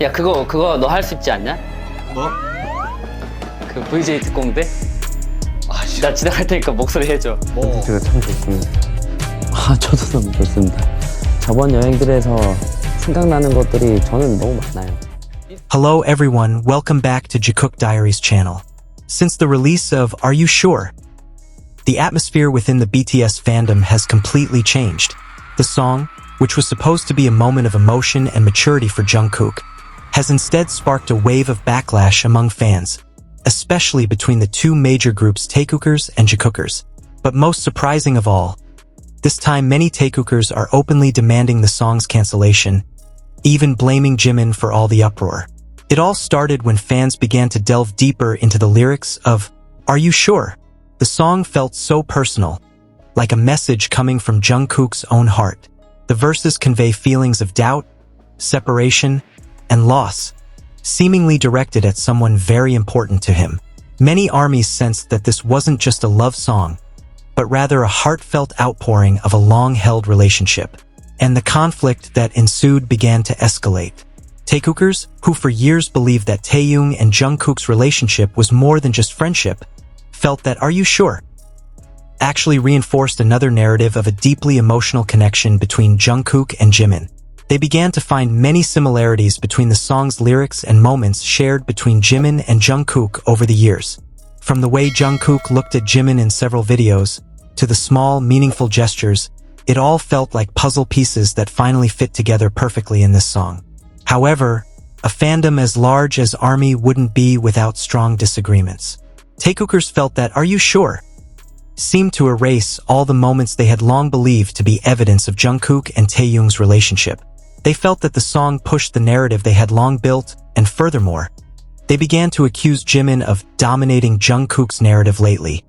야, 그거 너 할 수 있지 않냐? 뭐? 그 VJ 특공대? 아, 씨. 나 지나갈 테니까 목소리 해줘. 콘텐츠가 참 좋습니다. 저도 너무 좋습니다. 저번 여행들에서 생각나는 것들이 저는 너무 많아요. Hello everyone, welcome back to Jacook Diaries channel. Since the release of Are You Sure?, the atmosphere within the BTS fandom has completely changed. The song, which was supposed to be a moment of emotion and maturity for Jungkook, has instead sparked a wave of backlash among fans, especially between the two major groups Taekookers and Jikookers. But most surprising of all, this time many Taekookers are openly demanding the song's cancellation, even blaming Jimin for all the uproar. It all started when fans began to delve deeper into the lyrics of Are You Sure? The song felt so personal, like a message coming from Jungkook's own heart. The verses convey feelings of doubt, separation, and loss, seemingly directed at someone very important to him. Many ARMYs sensed that this wasn't just a love song, but rather a heartfelt outpouring of a long-held relationship. And the conflict that ensued began to escalate. Taekookers, who for years believed that Taehyung and Jungkook's relationship was more than just friendship, felt that Are You Sure? Actually reinforced another narrative of a deeply emotional connection between Jungkook and Jimin. They began to find many similarities between the song's lyrics and moments shared between Jimin and Jungkook over the years. From the way Jungkook looked at Jimin in several videos, to the small, meaningful gestures, it all felt like puzzle pieces that finally fit together perfectly in this song. However, a fandom as large as ARMY wouldn't be without strong disagreements. Taekookers felt that Are You Sure? Seemed to erase all the moments they had long believed to be evidence of Jungkook and Taehyung's relationship. They felt that the song pushed the narrative they had long built, and furthermore, they began to accuse Jimin of dominating Jungkook's narrative lately,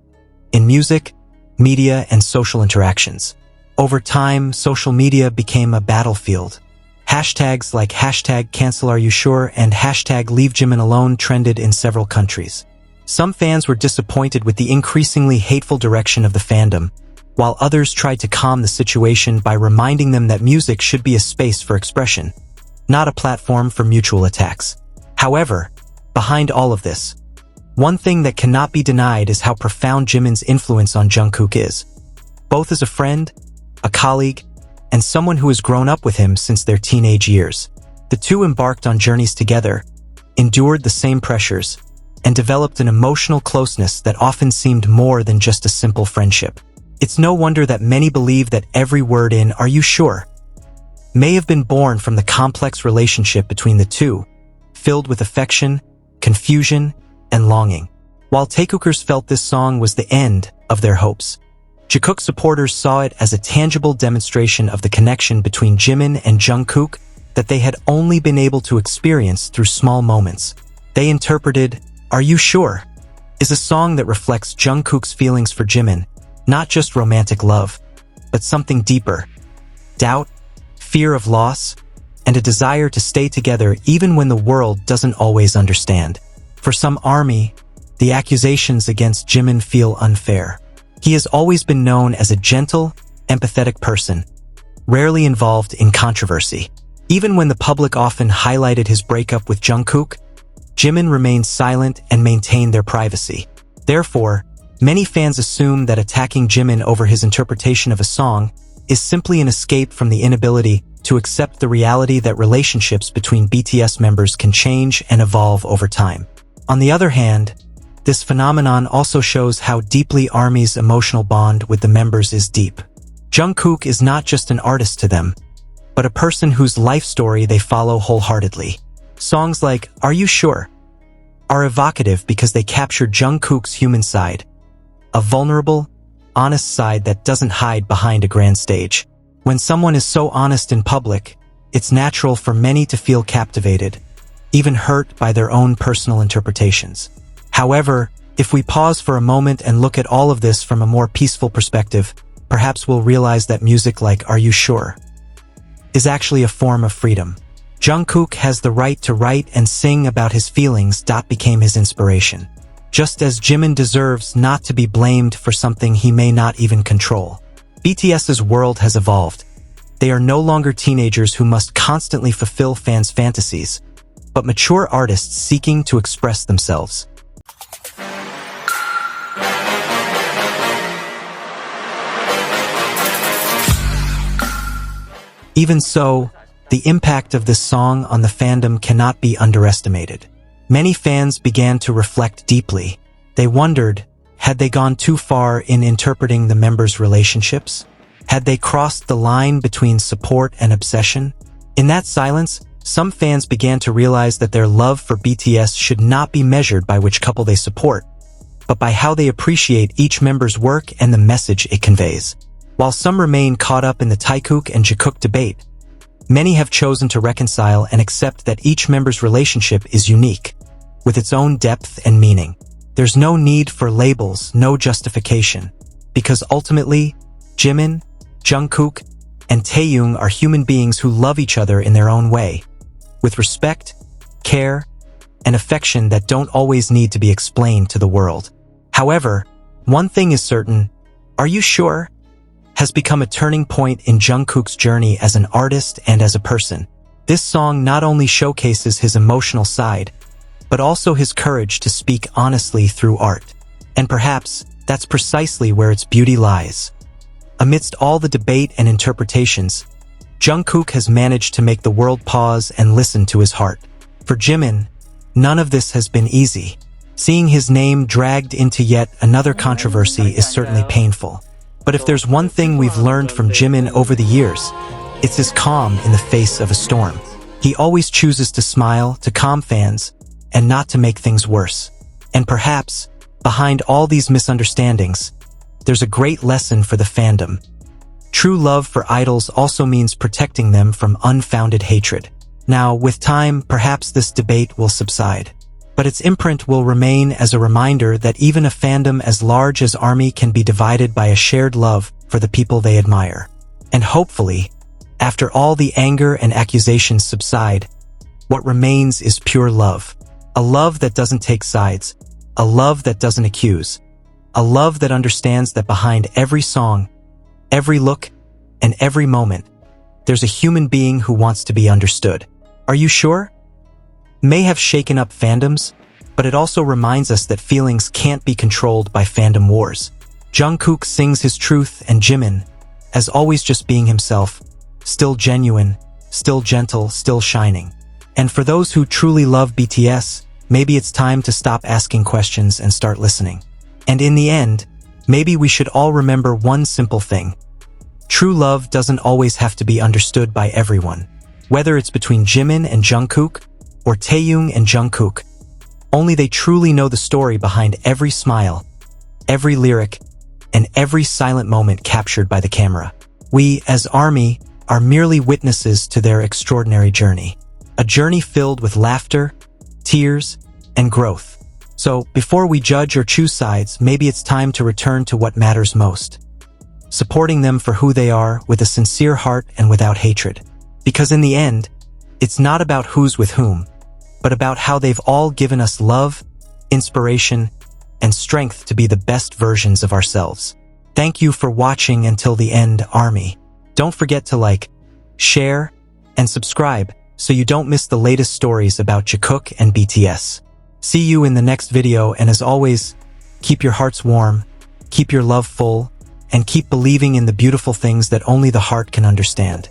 in music, media, and social interactions. Over time, social media became a battlefield. Hashtags like #CancelAreYouSure and #LeaveJiminAlone trended in several countries. Some fans were disappointed with the increasingly hateful direction of the fandom, while others tried to calm the situation by reminding them that music should be a space for expression, not a platform for mutual attacks. However, behind all of this, one thing that cannot be denied is how profound Jimin's influence on Jungkook is, both as a friend, a colleague, and someone who has grown up with him since their teenage years. The two embarked on journeys together, endured the same pressures, and developed an emotional closeness that often seemed more than just a simple friendship. It's no wonder that many believe that every word in Are You Sure? May have been born from the complex relationship between the two, filled with affection, confusion, and longing. While Taekookers felt this song was the end of their hopes, Jikook supporters saw it as a tangible demonstration of the connection between Jimin and Jungkook that they had only been able to experience through small moments. They interpreted Are You Sure? Is a song that reflects Jungkook's feelings for Jimin, not just romantic love, but something deeper. Doubt, fear of loss, and a desire to stay together even when the world doesn't always understand. For some ARMY, the accusations against Jimin feel unfair. He has always been known as a gentle, empathetic person, rarely involved in controversy. Even when the public often highlighted his breakup with Jungkook, Jimin remained silent and maintained their privacy. Therefore, many fans assume that attacking Jimin over his interpretation of a song is simply an escape from the inability to accept the reality that relationships between BTS members can change and evolve over time. On the other hand, this phenomenon also shows how deeply ARMY's emotional bond with the members is deep. Jungkook is not just an artist to them, but a person whose life story they follow wholeheartedly. Songs like Are You Sure? Are evocative because they capture Jungkook's human side, a vulnerable, honest side that doesn't hide behind a grand stage. When someone is so honest in public, it's natural for many to feel captivated, even hurt by their own personal interpretations. However, if we pause for a moment and look at all of this from a more peaceful perspective, perhaps we'll realize that music like Are You Sure? Is actually a form of freedom. Jungkook has the right to write and sing about his feelings that became his inspiration. Just as Jimin deserves not to be blamed for something he may not even control. BTS's world has evolved. They are no longer teenagers who must constantly fulfill fans' fantasies. but mature artists seeking to express themselves. Even so, the impact of this song on the fandom cannot be underestimated. Many fans began to reflect deeply. They wondered, had they gone too far in interpreting the members' relationships? Had they crossed the line between support and obsession? In that silence, some fans began to realize that their love for BTS should not be measured by which couple they support, but by how they appreciate each member's work and the message it conveys. While some remain caught up in the Taekook and Jikook debate, many have chosen to reconcile and accept that each member's relationship is unique, with its own depth and meaning. There's no need for labels, no justification, because ultimately, Jimin, Jungkook, and Taehyung are human beings who love each other in their own way, with respect, care, and affection that don't always need to be explained to the world. However, one thing is certain, "Are You Sure?" has become a turning point in Jungkook's journey as an artist and as a person. This song not only showcases his emotional side, but also his courage to speak honestly through art. And perhaps that's precisely where its beauty lies. Amidst all the debate and interpretations, Jungkook has managed to make the world pause and listen to his heart. For Jimin, none of this has been easy. Seeing his name dragged into yet another controversy is certainly painful. But if there's one thing we've learned from Jimin over the years, it's his calm in the face of a storm. He always chooses to smile, to calm fans, and not to make things worse. And perhaps, behind all these misunderstandings, there's a great lesson for the fandom. True love for idols also means protecting them from unfounded hatred. Now, with time, perhaps this debate will subside. But its imprint will remain as a reminder that even a fandom as large as ARMY can be divided by a shared love for the people they admire. And hopefully, after all the anger and accusations subside, what remains is pure love. A love that doesn't take sides, a love that doesn't accuse, a love that understands that behind every song, every look, and every moment, there's a human being who wants to be understood. Are You Sure? May have shaken up fandoms, but it also reminds us that feelings can't be controlled by fandom wars. Jungkook sings his truth, and Jimin, as always just being himself, still genuine, still gentle, still shining. And for those who truly love BTS, maybe it's time to stop asking questions and start listening. And in the end, maybe we should all remember one simple thing. True love doesn't always have to be understood by everyone. Whether it's between Jimin and Jungkook, or Taehyung and Jungkook, only they truly know the story behind every smile, every lyric, and every silent moment captured by the camera. We, as ARMY, are merely witnesses to their extraordinary journey. A journey filled with laughter, tears, and growth. So, before we judge or choose sides, maybe it's time to return to what matters most. Supporting them for who they are with a sincere heart and without hatred. Because in the end, it's not about who's with whom, but about how they've all given us love, inspiration, and strength to be the best versions of ourselves. Thank you for watching until the end, ARMY. Don't forget to like, share, and subscribe so you don't miss the latest stories about Jikook and BTS. See you in the next video, and as always, keep your hearts warm, keep your love full, and keep believing in the beautiful things that only the heart can understand.